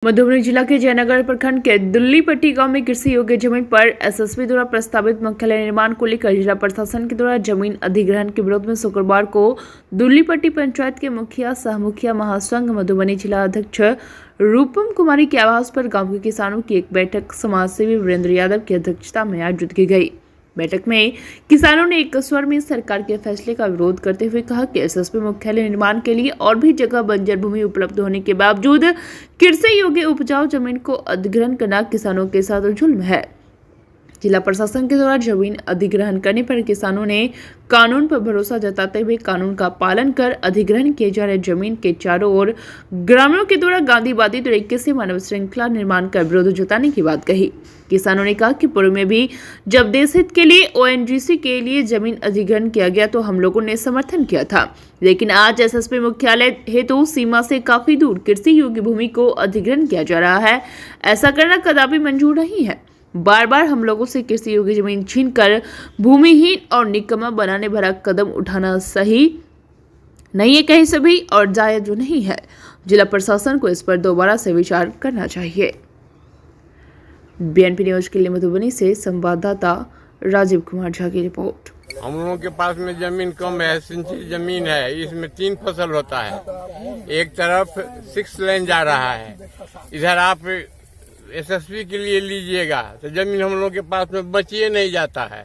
मधुबनी जिला के जयनगर प्रखंड के दुल्लीपट्टी गांव में कृषि योग्य जमीन पर एसएसपी द्वारा प्रस्तावित मुख्यालय निर्माण को लेकर जिला प्रशासन के द्वारा जमीन अधिग्रहण के विरोध में शुक्रवार को दुल्लीपट्टी पंचायत के मुखिया सह मुखिया महासंघ मधुबनी जिला अध्यक्ष रूपम कुमारी के आवास पर गांव के किसानों की एक बैठक समाजसेवी वीरेंद्र यादव की अध्यक्षता में आयोजित की गई। बैठक में किसानों ने एक स्वर में सरकार के फैसले का विरोध करते हुए कहा कि एसएसपी मुख्यालय निर्माण के लिए और भी जगह बंजर भूमि उपलब्ध होने के बावजूद कृषि योग्य उपजाऊ जमीन को अधिग्रहण करना किसानों के साथ जुल्म है। जिला प्रशासन के द्वारा जमीन अधिग्रहण करने पर किसानों ने कानून पर भरोसा जताते हुए कानून का पालन कर अधिग्रहण किए जा रहे जमीन के चारों ओर ग्रामीणों के द्वारा गांधीवादी तरीके से मानव श्रृंखला निर्माण का विरोध जताने की बात कही। किसानों ने कहा कि पूर्व में भी जब देश हित के लिए ओएनजीसी के लिए जमीन अधिग्रहण किया गया तो हम लोगों ने समर्थन किया था, लेकिन आज एसएसपी मुख्यालय हेतु सीमा से काफी दूर कृषि योग्य भूमि को अधिग्रहण किया जा रहा है। ऐसा करना कदापि मंजूर नहीं है। बार बार हम लोगों से कृषि योग्य जमीन छीनकर भूमिहीन और निकम्मा बनाने भरा कदम उठाना सही नहीं है कहीं से भी और जायज नहीं है। जिला प्रशासन को इस पर दोबारा से विचार करना चाहिए। बीएनपी न्यूज के लिए मधुबनी से संवाददाता राजीव कुमार झा की रिपोर्ट। हम लोगों के पास में जमीन कम है, सिंचित जमीन है, इसमें 3 फसल होता है। एक तरफ 6 लेन जा रहा है, इधर आप एसएसपी के लिए लीजिएगा तो जमीन हम लोग के पास में बचिए नहीं जाता है।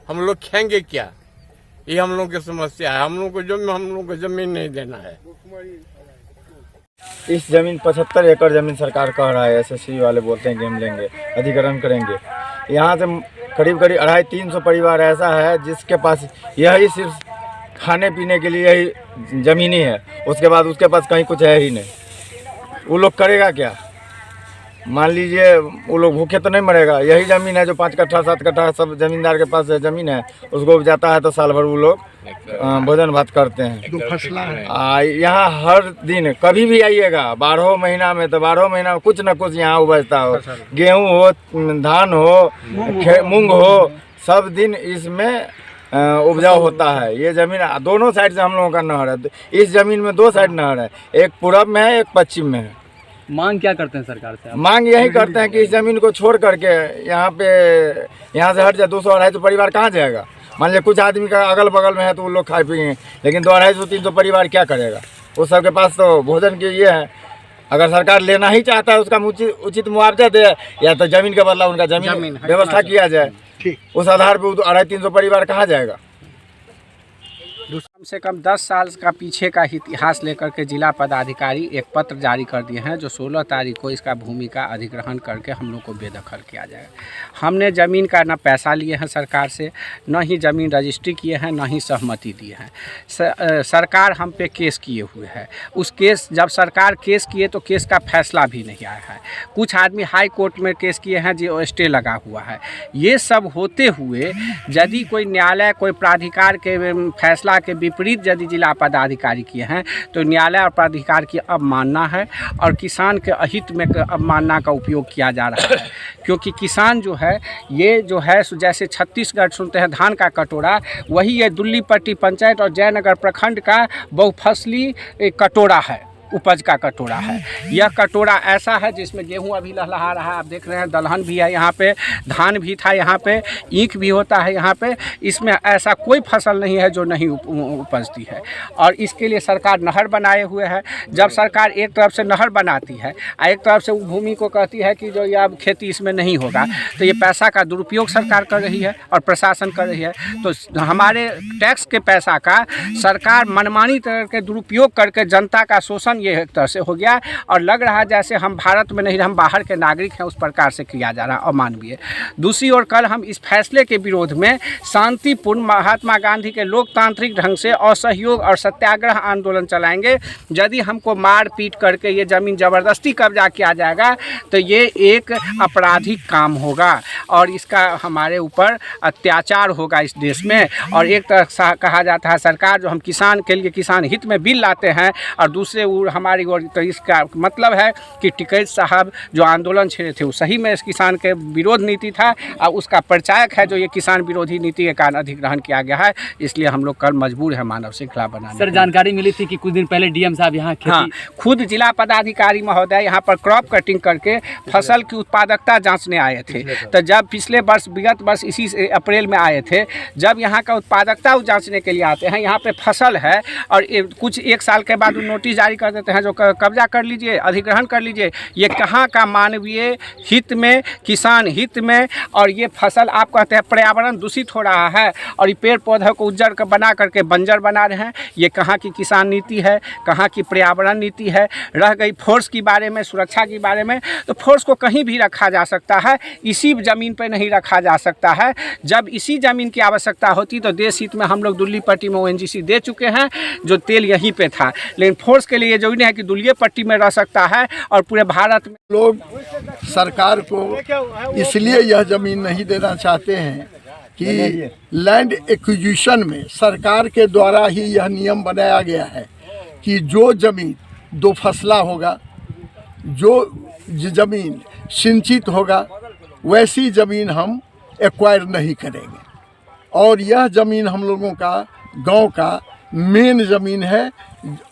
हम लोग खाएंगे क्या, ये हम लोग की समस्या है। हम लोग को जमीन नहीं देना है। इस जमीन 75 एकड़ जमीन सरकार कह रहा है, एसएससी वाले बोलते हैं कि हम लेंगे, अधिग्रहण करेंगे। यहाँ से करीब 250-300 परिवार ऐसा है जिसके पास यही सिर्फ खाने पीने के लिए यही ज़मीन ही है, उसके बाद उसके पास कहीं कुछ है ही नहीं। वो लोग करेगा क्या? मान लीजिए वो लोग भूखे तो नहीं मरेगा। यही ज़मीन है जो 5 कट्ठा 7 कट्ठा सब ज़मींदार के पास ज़मीन है, उसको उपजाता है तो साल भर वो लोग भोजन भात करते हैं। 2 फसला है यहाँ हर दिन कभी भी आइएगा 12 महीना में तो 12 महीना में कुछ न कुछ यहाँ उपजता हो, गेहूँ हो, धान हो, मूंग हो, सब दिन इसमें उपजाऊ होता है। ये ज़मीन दोनों साइड से हम लोगों का नहर है। इस ज़मीन में 2 साइड नहर है, एक पूरब में है, एक पश्चिम में है। मांग क्या करते हैं सरकार से? मांग यही करते हैं कि इस ज़मीन को छोड़ करके यहाँ से हट जाए। 200-250 परिवार कहाँ जाएगा? मान लीजिए कुछ आदमी का अगल बगल में है तो वो लोग खाए पिएंगे, लेकिन 200-250-300 परिवार क्या करेगा? उस सबके पास तो भोजन के ये है। अगर सरकार लेना ही चाहता है उसका उचित मुआवजा दे, या तो ज़मीन के बदला उनका जमीन व्यवस्था किया जाए। उस आधार पर 250-300 परिवार कहाँ जाएगा? कम से कम 10 साल का पीछे का इतिहास लेकर के जिला पदाधिकारी एक पत्र जारी कर दिए हैं जो 16 तारीख को इसका भूमि का अधिग्रहण करके हम लोग को बेदखल किया जाएगा। हमने ज़मीन का ना पैसा लिए हैं सरकार से, न ही ज़मीन रजिस्ट्री किए हैं, न ही सहमति दिए हैं। सरकार हम पे केस किए हुए है। उस केस जब सरकार केस किए तो केस का फैसला भी नहीं आया है। कुछ आदमी हाई कोर्ट में केस किए हैं जो स्टे लगा हुआ है। ये सब होते हुए यदि कोई न्यायालय कोई प्राधिकार के फैसला के विपरीत यदि जिला पदाधिकारी किए हैं तो न्यायालय और प्राधिकार की अवमानना है और किसान के अहित में अवमानना का उपयोग किया जा रहा है। क्योंकि किसान जो है ये जो है जैसे छत्तीसगढ़ सुनते हैं धान का कटोरा, वही ये दुल्लीपट्टी पंचायत और जयनगर प्रखंड का बहुफसली कटोरा है, उपज का कटोरा है। यह कटोरा ऐसा है जिसमें गेहूं अभी लहलहा रहा है, आप देख रहे हैं, दलहन भी है यहाँ पे, धान भी था यहाँ पे, ईख भी होता है यहाँ पे। इसमें ऐसा कोई फसल नहीं है जो नहीं उपजती है। और इसके लिए सरकार नहर बनाए हुए है। जब सरकार एक तरफ से नहर बनाती है और एक तरफ से भूमि को कहती है कि जो ये अब खेती इसमें नहीं होगा, तो ये पैसा का दुरुपयोग सरकार कर रही है और प्रशासन कर रही है। तो हमारे टैक्स के पैसा का सरकार मनमानी तरह के दुरुपयोग करके जनता का शोषण ये एक तरह से हो गया और लग रहा है जैसे हम भारत में नहीं, हम बाहर के नागरिक हैं, उस प्रकार से किया जा रहा है, अमानवीय। दूसरी ओर कल हम इस फैसले के विरोध में शांतिपूर्ण महात्मा गांधी के लोकतांत्रिक ढंग से असहयोग और सत्याग्रह आंदोलन चलाएंगे। यदि हमको मार पीट करके ये ज़मीन ज़बरदस्ती कब्जा किया जाएगा तो ये एक आपराधिक काम होगा और इसका हमारे ऊपर अत्याचार होगा इस देश में। और एक तरह कहा जाता है सरकार जो हम किसान के लिए किसान हित में बिल लाते हैं और दूसरे हमारी ओर, तो इसका मतलब है कि टिकैत साहब जो आंदोलन छेड़े थे वो सही में इस किसान के विरोध नीति था और उसका परिचायक है जो ये किसान विरोधी नीति के कारण अधिग्रहण किया गया है। इसलिए हम लोग कल मजबूर है मानव श्रृंखला बनाने। सर, जानकारी मिली थी कि कुछ दिन पहले डीएम साहब यहाँ हाँ, खुद जिला पदाधिकारी महोदय यहाँ पर क्रॉप कटिंग करके फसल की उत्पादकता जांचने आए थे। तो जब पिछले वर्ष विगत वर्ष इसी अप्रैल में आए थे, जब यहाँ का उत्पादकता जांचने के लिए आते हैं, यहाँ पे फसल है और कुछ एक साल के बाद नोटिस जारी कर देते हैं जो कब्जा कर लीजिए, अधिग्रहण कर लीजिए। ये कहाँ का मानवीय हित में, किसान हित में, और ये फसल आप कहते हैं पर्यावरण दूषित हो रहा है और ये पेड़ पौधे को उज्जड़ कर बना करके बंजर बना रहे हैं। ये कहाँ की किसान नीति है, कहाँ की पर्यावरण नीति है। रह गई फोर्स की बारे में, सुरक्षा के बारे में, तो फोर्स को कहीं भी रखा जा सकता है, इसी ज़मीन पर नहीं रखा जा सकता है। जब इसी ज़मीन की आवश्यकता होती तो देश हित में हम लोग दुल्ली पट्टी में ONGC दे चुके हैं, जो तेल यहीं पे था। लेकिन फोर्स के लिए ये जरूरी है कि दुल्ली पट्टी में रह सकता है और पूरे भारत में। लोग सरकार को इसलिए यह ज़मीन नहीं देना चाहते हैं कि लैंड एक्विजिशन में सरकार के द्वारा ही यह नियम बनाया गया है कि जो ज़मीन दो फसला होगा, जो ज़मीन सिंचित होगा, वैसी ज़मीन हम एक्वायर नहीं करेंगे। और यह ज़मीन हम लोगों का गांव का मेन ज़मीन है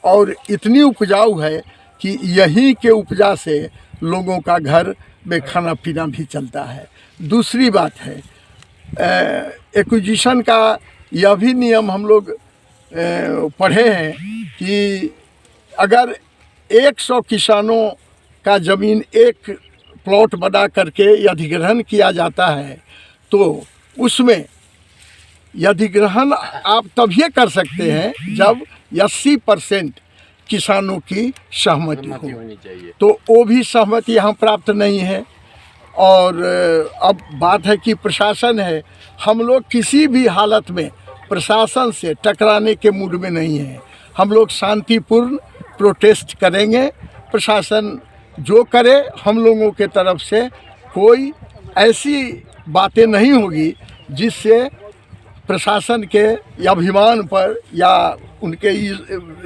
और इतनी उपजाऊ है कि यहीं के उपजा से लोगों का घर में खाना पीना भी चलता है। दूसरी बात है, एक्विजिशन का यह भी नियम हम लोग पढ़े हैं कि अगर 100 किसानों का ज़मीन एक प्लॉट बना करके अधिग्रहण किया जाता है तो उसमें अधिग्रहण आप तभी कर सकते हैं जब 80% किसानों की सहमति होनी चाहिए। तो वो भी सहमति यहाँ प्राप्त नहीं है। और अब बात है कि प्रशासन है, हम लोग किसी भी हालत में प्रशासन से टकराने के मूड में नहीं है। हम लोग शांतिपूर्ण प्रोटेस्ट करेंगे। प्रशासन जो करे, हम लोगों के तरफ से कोई ऐसी बातें नहीं होगी जिससे प्रशासन के अभिमान पर या उनके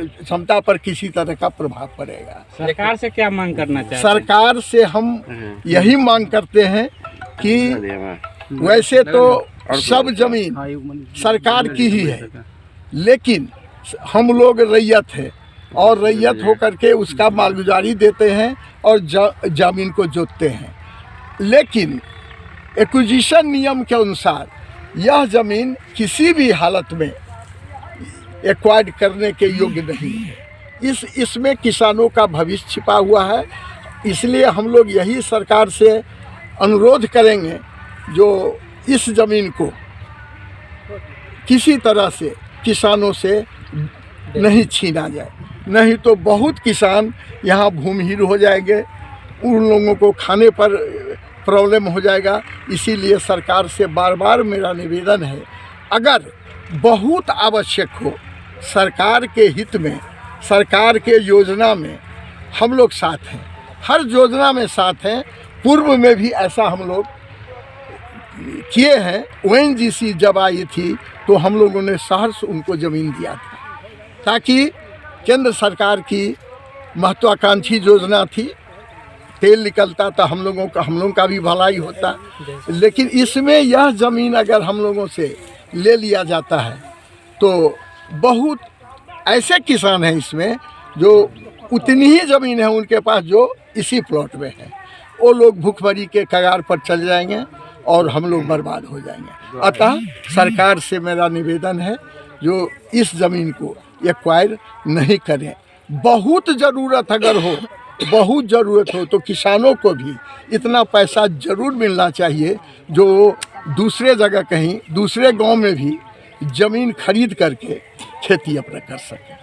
क्षमता पर किसी तरह का प्रभाव पड़ेगा। सरकार से क्या मांग करना चाहते हैं? सरकार से हम यही मांग करते हैं कि वैसे तो सब जमीन सरकार की ही है, लेकिन हम लोग रैयत है और रैयत होकर के उसका मालगुजारी देते हैं और जमीन को जोतते हैं। लेकिन एक्विजिशन नियम के अनुसार यह ज़मीन किसी भी हालत में एक्वायर्ड करने के योग्य नहीं है। इसमें किसानों का भविष्य छिपा हुआ है। इसलिए हम लोग यही सरकार से अनुरोध करेंगे जो इस ज़मीन को किसी तरह से किसानों से नहीं छीना जाए, नहीं तो बहुत किसान यहाँ भूमिहीन हो जाएंगे, उन लोगों को खाने पर प्रॉब्लम हो जाएगा। इसीलिए सरकार से बार बार मेरा निवेदन है, अगर बहुत आवश्यक हो, सरकार के हित में, सरकार के योजना में हम लोग साथ हैं, हर योजना में साथ हैं। पूर्व में भी ऐसा हम लोग किए हैं। ONGC जब आई थी तो हम लोगों ने सहर्ष उनको ज़मीन दिया था, ताकि केंद्र सरकार की महत्वाकांक्षी योजना थी, तेल निकलता था, हम लोगों का भी भलाई होता। लेकिन इसमें यह ज़मीन अगर हम लोगों से ले लिया जाता है तो बहुत ऐसे किसान हैं इसमें जो उतनी ही ज़मीन है उनके पास जो इसी प्लॉट में है, वो लोग भूखमरी के कगार पर चल जाएंगे और हम लोग बर्बाद हो जाएंगे। अतः सरकार से मेरा निवेदन है जो इस ज़मीन को एक्वायर नहीं करें। बहुत ज़रूरत अगर हो, बहुत ज़रूरत हो तो किसानों को भी इतना पैसा ज़रूर मिलना चाहिए जो दूसरे जगह कहीं दूसरे गांव में भी ज़मीन खरीद करके खेती अपना कर सकें।